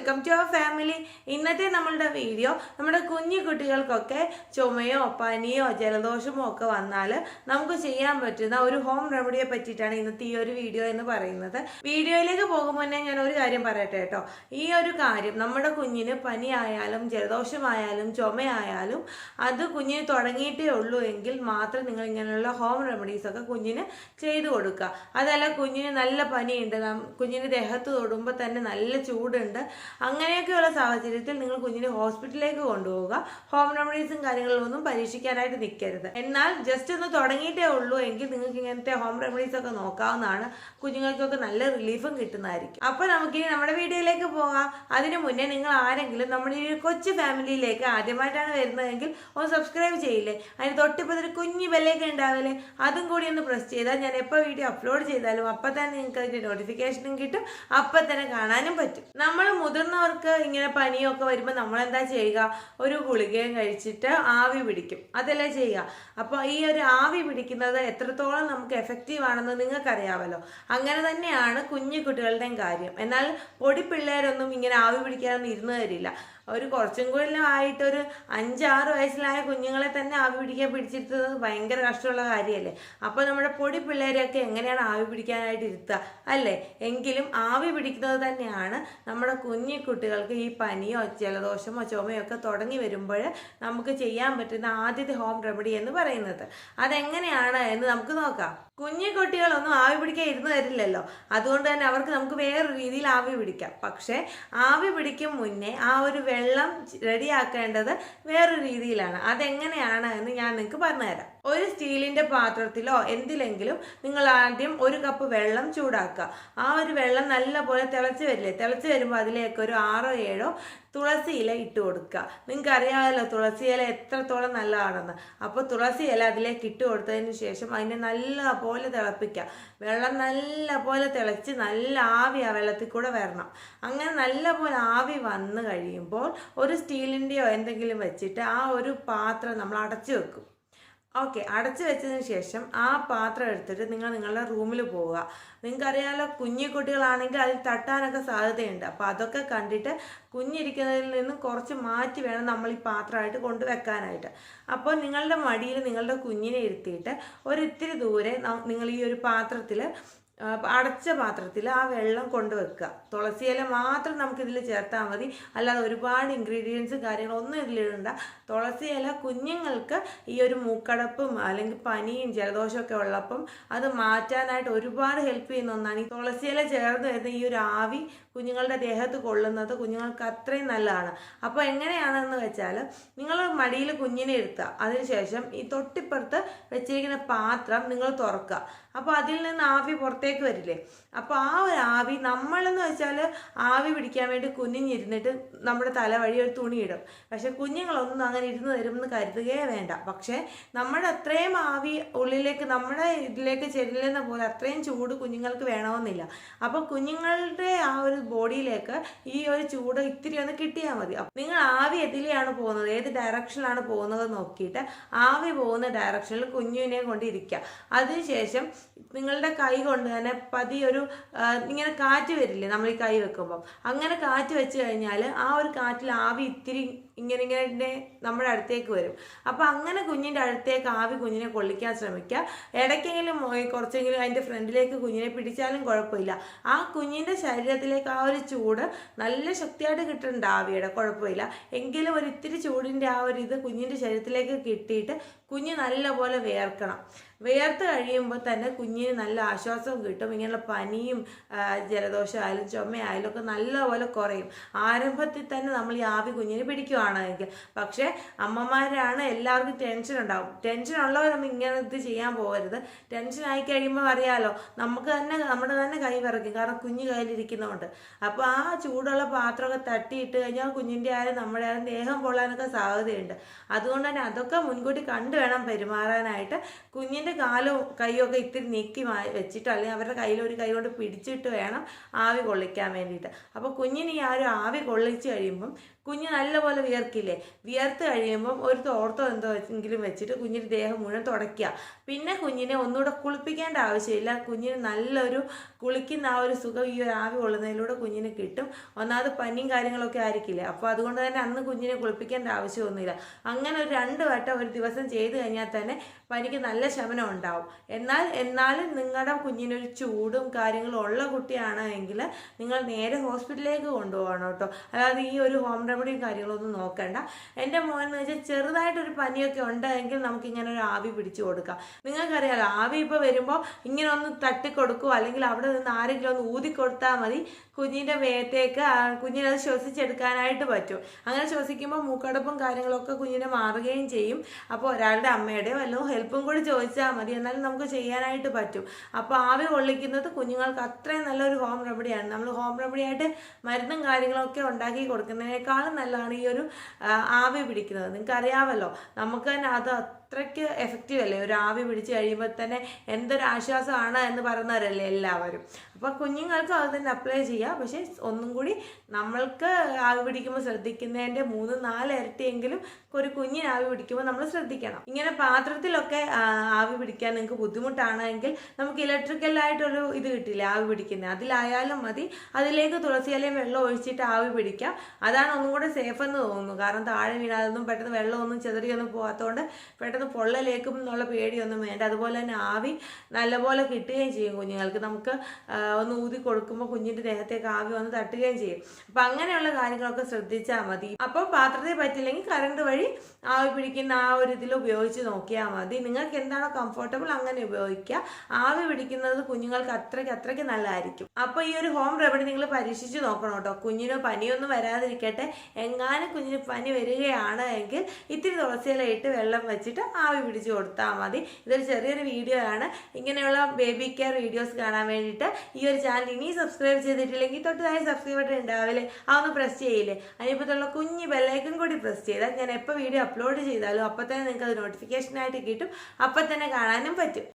Welcome to our family. ഇന്നത്തെ നമ്മളുടെ video നമ്മുടെ കുഞ്ഞു കുട്ടികൾക്കൊക്കെ ചുമയോ പനിയോ ജലദോഷമോ ഒക്കെ വന്നാൽ നമുക്ക് ചെയ്യാൻ പറ്റുന്ന ഒരു ഹോം റെമഡിയെ പറ്റിയിട്ടാണ് ഇന്നത്തെ ഈ ഒരു വീഡിയോ എന്ന് പറയുന്നത്. വീഡിയോയിലേക്ക് പോകുമ്പോൾ തന്നെ ഞാൻ ഒരു കാര്യം പറയട്ടെ കേട്ടോ. ഈ ഒരു കാര്യം നമ്മുടെ കുഞ്ഞിന് പനി ആയാലും ജലദോഷമായാലും ചുമയായാലും അത് കുഞ്ഞിന് തുടങ്ങിയിട്ടേ ഉള്ളൂ എങ്കിൽ മാത്രം നിങ്ങൾ ഇങ്ങനെയുള്ള ഹോം റെമഡീസ് ഒക്കെ കുഞ്ഞിന് ചെയ്തു കൊടുക്കുക. അതല്ല കുഞ്ഞിന് നല്ല പനിയുണ്ട്, കുഞ്ഞിന് ദേഹത്ത് തൊടുമ്പോൾ തന്നെ നല്ല ചൂടുണ്ട്, അങ്ങനെയൊക്കെയുള്ള സാഹചര്യത്തിൽ നിങ്ങൾ കുഞ്ഞിനെ ഹോസ്പിറ്റലിലേക്ക് കൊണ്ടുപോവുക. ഹോം റെമഡീസും കാര്യങ്ങളൊന്നും പരീക്ഷിക്കാനായിട്ട് നിൽക്കരുത്. എന്നാൽ ജസ്റ്റ് ഒന്ന് തുടങ്ങിയിട്ടേ ഉള്ളൂ എങ്കിൽ നിങ്ങൾക്ക് ഇങ്ങനത്തെ ഹോം റെമഡീസ് ഒക്കെ നോക്കാവുന്നതാണ്. കുഞ്ഞുങ്ങൾക്കൊക്കെ നല്ല റിലീഫും കിട്ടുന്നതായിരിക്കും. അപ്പോൾ നമുക്കിനി നമ്മുടെ വീഡിയോയിലേക്ക് പോകാം. അതിനു മുന്നേ നിങ്ങൾ ആരെങ്കിലും നമ്മുടെ ഈ കൊച്ചു ഫാമിലിയിലേക്ക് ആദ്യമായിട്ടാണ് വരുന്നതെങ്കിൽ ഒന്ന് സബ്സ്ക്രൈബ് ചെയ്യില്ലേ, അതിന് തൊട്ടിപ്പോൾ ഒരു കുഞ്ഞു ബെല്ലൊക്കെ ഉണ്ടാവില്ലേ, അതും കൂടി ഒന്ന് പ്രസ് ചെയ്താൽ ഞാൻ എപ്പോൾ വീഡിയോ അപ്ലോഡ് ചെയ്താലും അപ്പം തന്നെ നിങ്ങൾക്ക് അതിൻ്റെ നോട്ടിഫിക്കേഷനും കിട്ടും, അപ്പം തന്നെ കാണാനും പറ്റും. നമ്മൾ മുതിർന്നവർക്ക് ഇങ്ങനെ പനിയൊക്കെ വരുമ്പോൾ നമ്മൾ എന്താ ചെയ്യുക, ഒരു ഗുളികയും കഴിച്ചിട്ട് ആവി പിടിക്കും, അതല്ലേ ചെയ്യുക. അപ്പോൾ ഈ ഒരു ആവി പിടിക്കുന്നത് എത്രത്തോളം നമുക്ക് എഫക്റ്റീവ് ആണെന്ന് നിങ്ങൾക്കറിയാമല്ലോ. അങ്ങനെ തന്നെയാണ് കുഞ്ഞു കുട്ടികളുടെയും കാര്യം. എന്നാൽ പൊടി പിള്ളേരൊന്നും ഇങ്ങനെ ആവി പിടിക്കാനൊന്നും ഇരുന്ന് തരില്ല. ഒരു കുറച്ചും കൂടി ആയിട്ട് ഒരു 5-6 വയസ്സിലായ കുഞ്ഞുങ്ങളെ തന്നെ ആവി പിടിക്കാൻ പിടിച്ചിരുത്തുന്നത് ഭയങ്കര കഷ്ടമുള്ള കാര്യമല്ലേ. അപ്പോൾ നമ്മുടെ പൊടി പിള്ളേരെയൊക്കെ എങ്ങനെയാണ് ആവി പിടിക്കാനായിട്ട് ഇരുത്തുക അല്ലേ. എങ്കിലും ആവി പിടിക്കുന്നത് തന്നെയാണ് നമ്മുടെ കുഞ്ഞു കുട്ടികൾക്ക് ഈ പനിയോ ജലദോഷമോ ചുമയോ ഒക്കെ തുടങ്ങി വരുമ്പോൾ നമുക്ക് ചെയ്യാൻ പറ്റുന്ന ആദ്യത്തെ ഹോം റെമഡി എന്ന് പറയുന്നത്. അതെങ്ങനെയാണ് എന്ന് നമുക്ക് നോക്കാം. കുഞ്ഞു കുട്ടികളൊന്നും ആവി പിടിക്കാൻ ഇരുന്ന് തരില്ലല്ലോ, അതുകൊണ്ട് തന്നെ അവർക്ക് നമുക്ക് വേറൊരു രീതിയിൽ ആവി പിടിക്കാം. പക്ഷേ ആവി പിടിക്കും മുന്നേ ആ ഒരു വെള്ളം റെഡിയാക്കേണ്ടത് വേറൊരു രീതിയിലാണ്. അതെങ്ങനെയാണ് എന്ന് ഞാൻ നിങ്ങൾക്ക് പറഞ്ഞുതരാം. ഒരു സ്റ്റീലിൻ്റെ പാത്രത്തിലോ എന്തിലെങ്കിലും നിങ്ങൾ ആദ്യം 1 കപ്പ് വെള്ളം ചൂടാക്കുക. ആ ഒരു വെള്ളം നല്ലപോലെ തിളച്ച് വരില്ലേ, തിളച്ച് വരുമ്പോൾ അതിലേക്ക് ഒരു 6-7 തുളസി ഇല ഇട്ട് കൊടുക്കുക. നിങ്ങൾക്ക് അറിയാമല്ലോ തുളസി ഇല എത്രത്തോളം നല്ലതാണെന്ന്. അപ്പോൾ തുളസി ഇല അതിലേക്ക് ഇട്ട് കൊടുത്തതിന് ശേഷം അതിനെ നല്ലപോലെ തിളപ്പിക്കുക. വെള്ളം നല്ലപോലെ തിളച്ച് നല്ല ആവി ആ വെള്ളത്തിൽ കൂടെ വരണം. അങ്ങനെ നല്ലപോലെ ആവി വന്നു കഴിയുമ്പോൾ ഒരു സ്റ്റീലിൻ്റെയോ എന്തെങ്കിലും വെച്ചിട്ട് ആ ഒരു പാത്രം നമ്മൾ അടച്ചു വെക്കും. ഓക്കെ, അടച്ചു വെച്ചതിന് ശേഷം ആ പാത്രം എടുത്തിട്ട് നിങ്ങൾ നിങ്ങളുടെ റൂമിൽ പോവുക. നിങ്ങൾക്കറിയാമല്ലോ കുഞ്ഞു കുട്ടികളാണെങ്കിൽ അതിൽ തട്ടാനൊക്കെ സാധ്യതയുണ്ട്. അപ്പോൾ അതൊക്കെ കണ്ടിട്ട് കുഞ്ഞിരിക്കുന്നതിൽ നിന്നും കുറച്ച് മാറ്റി വേണം നമ്മൾ ഈ പാത്രമായിട്ട് കൊണ്ടുവെക്കാനായിട്ട്. അപ്പോൾ നിങ്ങളുടെ മടിയിൽ നിങ്ങളുടെ കുഞ്ഞിനെ ഇരുത്തിയിട്ട് ഒരിത്തിരി ദൂരെ നിങ്ങൾ ഈ ഒരു പാത്രത്തിൽ അടച്ച പാത്രത്തിൽ ആ വെള്ളം കൊണ്ടുവെക്കുക. തുളസി ഇല മാത്രം നമുക്കിതിൽ ചേർത്താൽ മതി, അല്ലാതെ ഒരുപാട് ഇൻഗ്രീഡിയൻസും കാര്യങ്ങളൊന്നും ഇതിലിടണ്ട. തുളസി ഇല കുഞ്ഞുങ്ങൾക്ക് ഈ ഒരു മൂക്കടപ്പും അല്ലെങ്കിൽ പനിയും ജലദോഷമൊക്കെ ഉള്ളപ്പം അത് മാറ്റാനായിട്ട് ഒരുപാട് ഹെൽപ്പ് ചെയ്യുന്ന ഒന്നാണ്. ഈ തുളസി ഇല ചേർന്ന് വരുന്ന ഈ ഒരു ആവി കുഞ്ഞുങ്ങളുടെ ദേഹത്ത് കൊള്ളുന്നത് കുഞ്ഞുങ്ങൾക്ക് അത്രയും നല്ലതാണ്. അപ്പോൾ എങ്ങനെയാണെന്ന് വെച്ചാൽ നിങ്ങൾ മടിയിൽ കുഞ്ഞിനെ ഇരുത്തുക. അതിനുശേഷം ഈ തൊട്ടിപ്പുറത്ത് വെച്ചിരിക്കുന്ന പാത്രം നിങ്ങൾ തുറക്കുക. അപ്പോൾ അതിൽ നിന്ന് ആവി പുറത്തേക്ക് വരില്ലേ. അപ്പോൾ ആ ഒരു ആവി നമ്മളെന്ന് വെച്ചാൽ ആവി പിടിക്കാൻ വേണ്ടി കുഞ്ഞിരുന്നിട്ട് നമ്മുടെ തല വഴി ഒരു തുണി ഇടും. പക്ഷെ കുഞ്ഞുങ്ങളൊന്നും അങ്ങനെ ഇരുന്ന് തരുമെന്ന് കരുതുകയേ വേണ്ട. പക്ഷേ നമ്മുടെ അത്രയും ആവി ഉള്ളിലേക്ക് നമ്മുടെ ഇതിലേക്ക് ചെല്ലുന്ന പോലെ അത്രയും ചൂട് കുഞ്ഞുങ്ങൾക്ക് വേണമെന്നില്ല. അപ്പോൾ കുഞ്ഞുങ്ങളുടെ ആ ഒരു ബോഡിയിലേക്ക് ഈ ഒരു ചൂട് ഇത്തിരി ഒന്ന് കിട്ടിയാൽ മതി. നിങ്ങൾ ആവി എതിലെയാണ് പോകുന്നത്, ഏത് ഡയറക്ഷനിലാണ് പോകുന്നത് നോക്കിയിട്ട് ആവി പോകുന്ന ഡയറക്ഷനിൽ കുഞ്ഞിനെ കൊണ്ടിരിക്കുക. അതിനുശേഷം നിങ്ങളുടെ കൈ കൊണ്ട് തന്നെ പതിയൊരു ഇങ്ങനെ കാറ്റ് വരില്ലേ നമ്മൾ ഈ കൈ വെക്കുമ്പം, അങ്ങനെ കാറ്റ് വെച്ച് കഴിഞ്ഞാൽ ആ ഒരു കാറ്റിൽ ആവി ഇത്തിരി ഇങ്ങനെ നമ്മുടെ അടുത്തേക്ക് വരും. അപ്പോൾ അങ്ങനെ കുഞ്ഞിൻ്റെ അടുത്തേക്ക് ആവി കുഞ്ഞിനെ കൊള്ളിക്കാൻ ശ്രമിക്കുക. ഇടയ്ക്കെങ്കിലും കുറച്ചെങ്കിലും അതിൻ്റെ ഫ്രണ്ടിലേക്ക് കുഞ്ഞിനെ പിടിച്ചാലും കുഴപ്പമില്ല. ആ കുഞ്ഞിൻ്റെ ശരീരത്തിലേക്ക് ആ ഒരു ചൂട് നല്ല ശക്തിയായിട്ട് കിട്ടുന്നുണ്ട് ആവിയുടെ, കുഴപ്പമില്ല. എങ്കിലും ഒരു ഇത്തിരി ചൂടിൻ്റെ ആ ഒരു ഇത് കുഞ്ഞിൻ്റെ ശരീരത്തിലേക്ക് കിട്ടിയിട്ട് കുഞ്ഞ് നല്ലപോലെ വിയർക്കണം. വിയർത്ത് കഴിയുമ്പോൾ തന്നെ കുഞ്ഞിന് നല്ല ആശ്വാസവും കിട്ടും. ഇങ്ങനെയുള്ള പനിയും ജലദോഷമായാലും ചുമയായാലും ഒക്കെ നല്ലപോലെ കുറയും. ആരംഭത്തിൽ തന്നെ നമ്മൾ ഈ ആവി കുഞ്ഞിന് പിടിക്കുകയാണെങ്കിൽ. പക്ഷേ അമ്മമാരാണ് എല്ലാവർക്കും ടെൻഷൻ ഉണ്ടാവും. ടെൻഷൻ ഉള്ളവരൊന്നും ഇങ്ങനെ ഇത് ചെയ്യാൻ പോകരുത്. ടെൻഷൻ ആയി കഴിയുമ്പോൾ അറിയാമല്ലോ നമുക്ക് തന്നെ നമ്മുടെ തന്നെ കൈ വിറയ്ക്കും, കാരണം കുഞ്ഞ് കയ്യിലിരിക്കുന്നതുകൊണ്ട്. അപ്പോൾ ആ ചൂടുള്ള പാത്രമൊക്കെ തട്ടിയിട്ട് കഴിഞ്ഞാൽ കുഞ്ഞിൻ്റെ ആയാലും നമ്മുടെ ആയാലും ദേഹം പൊള്ളാനൊക്കെ സാധ്യതയുണ്ട്. അതുകൊണ്ട് തന്നെ അതൊക്കെ മുൻകൂട്ടി കണ്ടു വേണം പെരുമാറാനായിട്ട്. കുഞ്ഞിൻ്റെ കാലും കൈയും ഒക്കെ ഇത്തിരി നീക്കി വെച്ചിട്ട് അല്ലെങ്കിൽ അവരുടെ കയ്യിൽ ഒരു കൈ കൊണ്ട് പിടിച്ചിട്ട് വേണം ആവി കൊള്ളിക്കാൻ വേണ്ടിയിട്ട്. അപ്പോൾ കുഞ്ഞിന് ഈ ആ ഒരു ആവി കൊള്ളിച്ച് കഴിയുമ്പം കുഞ്ഞ് നല്ലപോലെ വിയർക്കില്ലേ, വിയർത്ത് കഴിയുമ്പം ഒരു തോർത്തോ എങ്കിലും വെച്ചിട്ട് കുഞ്ഞിൻ്റെ ദേഹം മുഴുവൻ തുടയ്ക്കുക. പിന്നെ കുഞ്ഞിനെ ഒന്നുകൂടെ കുളിപ്പിക്കേണ്ട ആവശ്യമില്ല. കുഞ്ഞിന് നല്ലൊരു കുളിക്കുന്ന ആ ഒരു സുഖം ഈ ഒരു ആവി കൊള്ളുന്നതിലൂടെ കുഞ്ഞിന് കിട്ടും. ഒന്നാമത് പനിയും കാര്യങ്ങളൊക്കെ ആയിരിക്കില്ലേ, അപ്പോൾ അതുകൊണ്ട് തന്നെ അന്ന് കുഞ്ഞിനെ കുളിപ്പിക്കേണ്ട ആവശ്യമൊന്നുമില്ല. അങ്ങനെ ഒരു 2 വട്ടം ഒരു ദിവസം ചെയ്ത് കഴിഞ്ഞാൽ തന്നെ പനിക്ക് നല്ല ശമനം ഉണ്ടാവും. എന്നാലും നിങ്ങളുടെ കുഞ്ഞിനൊരു ചൂടും കാര്യങ്ങളും ഉള്ള കുട്ടിയാണ് എങ്കിൽ നിങ്ങൾ നേരെ ഹോസ്പിറ്റലിലേക്ക് കൊണ്ടുപോകണം കേട്ടോ. അല്ലാതെ ഈ ഒരു ഹോം റെമഡിയും കാര്യങ്ങളൊന്നും നോക്കണ്ട. എൻ്റെ മോനെന്ന് വെച്ചാൽ ചെറുതായിട്ടൊരു പനിയൊക്കെ ഉണ്ടെങ്കിൽ നമുക്കിങ്ങനെ ഒരു ആവി പിടിച്ചു കൊടുക്കാം. നിങ്ങൾക്കറിയാലോ, ആവി ഇപ്പോൾ വരുമ്പോൾ ഇങ്ങനെ ഒന്ന് തട്ടിക്കൊടുക്കുക, അല്ലെങ്കിൽ അവിടെ നിന്ന് ആരെങ്കിലും ഒന്ന് ഊതിക്കൊടുത്താൽ മതി, കുഞ്ഞിൻ്റെ മേത്തേക്ക് കുഞ്ഞിനത് ശ്വസിച്ചെടുക്കാനായിട്ട് പറ്റും. അങ്ങനെ ശ്വസിക്കുമ്പോൾ മൂക്കടപ്പും കാര്യങ്ങളൊക്കെ കുഞ്ഞിനെ മാറുകയും ചെയ്യും. അപ്പോൾ ഒരാളുടെ അമ്മയുടെയോ വല്ലതും ഹെൽപ്പും കൂടി ചോദിച്ചാൽ മതി, എന്നാലും നമുക്ക് ചെയ്യാനായിട്ട് പറ്റും. അപ്പോൾ ആവി കൊള്ളിക്കുന്നത് കുഞ്ഞുങ്ങൾക്ക് അത്രയും നല്ലൊരു ഹോം റെമഡിയാണ്. നമ്മൾ ഹോം റെമഡിയായിട്ട് മരുന്നും കാര്യങ്ങളൊക്കെ ഉണ്ടാക്കി കൊടുക്കുന്നതിനേക്കാളും നല്ലതാണ് ഈ ഒരു ആവി പിടിക്കുന്നത്. നിങ്ങൾക്ക് അറിയാമല്ലോ, നമുക്ക് തന്നെ അത് അത്രയ്ക്ക് എഫക്റ്റീവ് അല്ലേ. ഒരു ആവി പിടിച്ച് കഴിയുമ്പോൾ തന്നെ എന്തൊരു ആശ്വാസമാണ് എന്ന് പറയുന്നവരല്ലേ എല്ലാവരും. അപ്പോൾ കുഞ്ഞുങ്ങൾക്ക് അത് തന്നെ അപ്ലൈ ചെയ്യുക. പക്ഷേ ഒന്നും കൂടി നമ്മൾക്ക് ആവി പിടിക്കുമ്പോൾ ശ്രദ്ധിക്കുന്നതിൻ്റെ 3-4 ഇരട്ടിയെങ്കിലും ഒരു കുഞ്ഞിന് ആവി പിടിക്കുമ്പോൾ നമ്മൾ ശ്രദ്ധിക്കണം. ഇങ്ങനെ പാത്രത്തിലൊക്കെ ആവി പിടിക്കാൻ നിങ്ങൾക്ക് ബുദ്ധിമുട്ടാണെങ്കിൽ നമുക്ക് ഇലക്ട്രിക്കലായിട്ടൊരു ഇത് കിട്ടില്ല ആവി പിടിക്കുന്നത്, അതിലായാലും മതി. അതിലേക്ക് തുളസിയിലയും വെള്ളം ഒഴിച്ചിട്ട് ആവി പിടിക്കാം. അതാണ് ഒന്നും കൂടെ സേഫ് എന്ന് തോന്നുന്നു. കാരണം താഴെ വീണാതൊന്നും പെട്ടെന്ന് വെള്ളമൊന്നും ചെതറിയൊന്നും പോകാത്തതുകൊണ്ട് പെട്ടെന്ന് പൊള്ളലേക്കും എന്നുള്ള പേടിയൊന്നും വേണ്ട. അതുപോലെ തന്നെ ആവി നല്ലപോലെ കിട്ടുകയും ചെയ്യും കുഞ്ഞുങ്ങൾക്ക്. നമുക്ക് ഒന്ന് ഊതി കൊടുക്കുമ്പോൾ കുഞ്ഞിൻ്റെ ദേഹത്തേക്ക് ആവി വന്ന് തട്ടുകയും ചെയ്യും. അപ്പം അങ്ങനെയുള്ള കാര്യങ്ങളൊക്കെ ശ്രദ്ധിച്ചാൽ മതി. അപ്പോൾ പാത്രത്തിൽ പറ്റില്ലെങ്കിൽ കറണ്ട് വഴി ആവി പിടിക്കുന്ന ആ ഒരു ഇതിൽ ഉപയോഗിച്ച് നോക്കിയാൽ മതി. നിങ്ങൾക്ക് എന്താണോ കംഫർട്ടബിൾ അങ്ങനെ ഉപയോഗിക്കുക. ആവി പിടിക്കുന്നത് കുഞ്ഞുങ്ങൾക്ക് അത്രയ്ക്ക് നല്ലതായിരിക്കും. അപ്പോൾ ഈ ഒരു ഹോം റെമഡി നിങ്ങൾ പരീക്ഷിച്ച് നോക്കണം കേട്ടോ. കുഞ്ഞിന് പനിയൊന്നും വരാതിരിക്കട്ടെ. എങ്ങാനും കുഞ്ഞിന് പനി വരികയാണ് എങ്കിൽ ഇത്തിരി തുളസിയില ഇട്ട് വെള്ളം വെച്ചിട്ട് ആവി പിടിച്ച് കൊടുത്താൽ മതി. ഇതൊരു ചെറിയൊരു വീഡിയോ ആണ്. ഇങ്ങനെയുള്ള ബേബി കെയർ വീഡിയോസ് കാണാൻ വേണ്ടിയിട്ട് ഈ ഒരു ചാനൽ ഇനി സബ്സ്ക്രൈബ് ചെയ്തിട്ടില്ലെങ്കിൽ തൊട്ടതായി സബ്സ്ക്രൈബ് ബട്ടൺ ഉണ്ടാവില്ലേ, അതൊന്ന് പ്രസ് ചെയ്യില്ലേ. അതിനിപ്പത്തുള്ള കുഞ്ഞ് ബെല്ലൈക്കൺ കൂടി പ്രസ് ചെയ്താൽ ഞാൻ എപ്പോൾ വീഡിയോ അപ്ലോഡ് ചെയ്താലും അപ്പം തന്നെ നിങ്ങൾക്ക് അത് നോട്ടിഫിക്കേഷനായിട്ട് കിട്ടും. അപ്പം തന്നെ കാണാനും പറ്റും.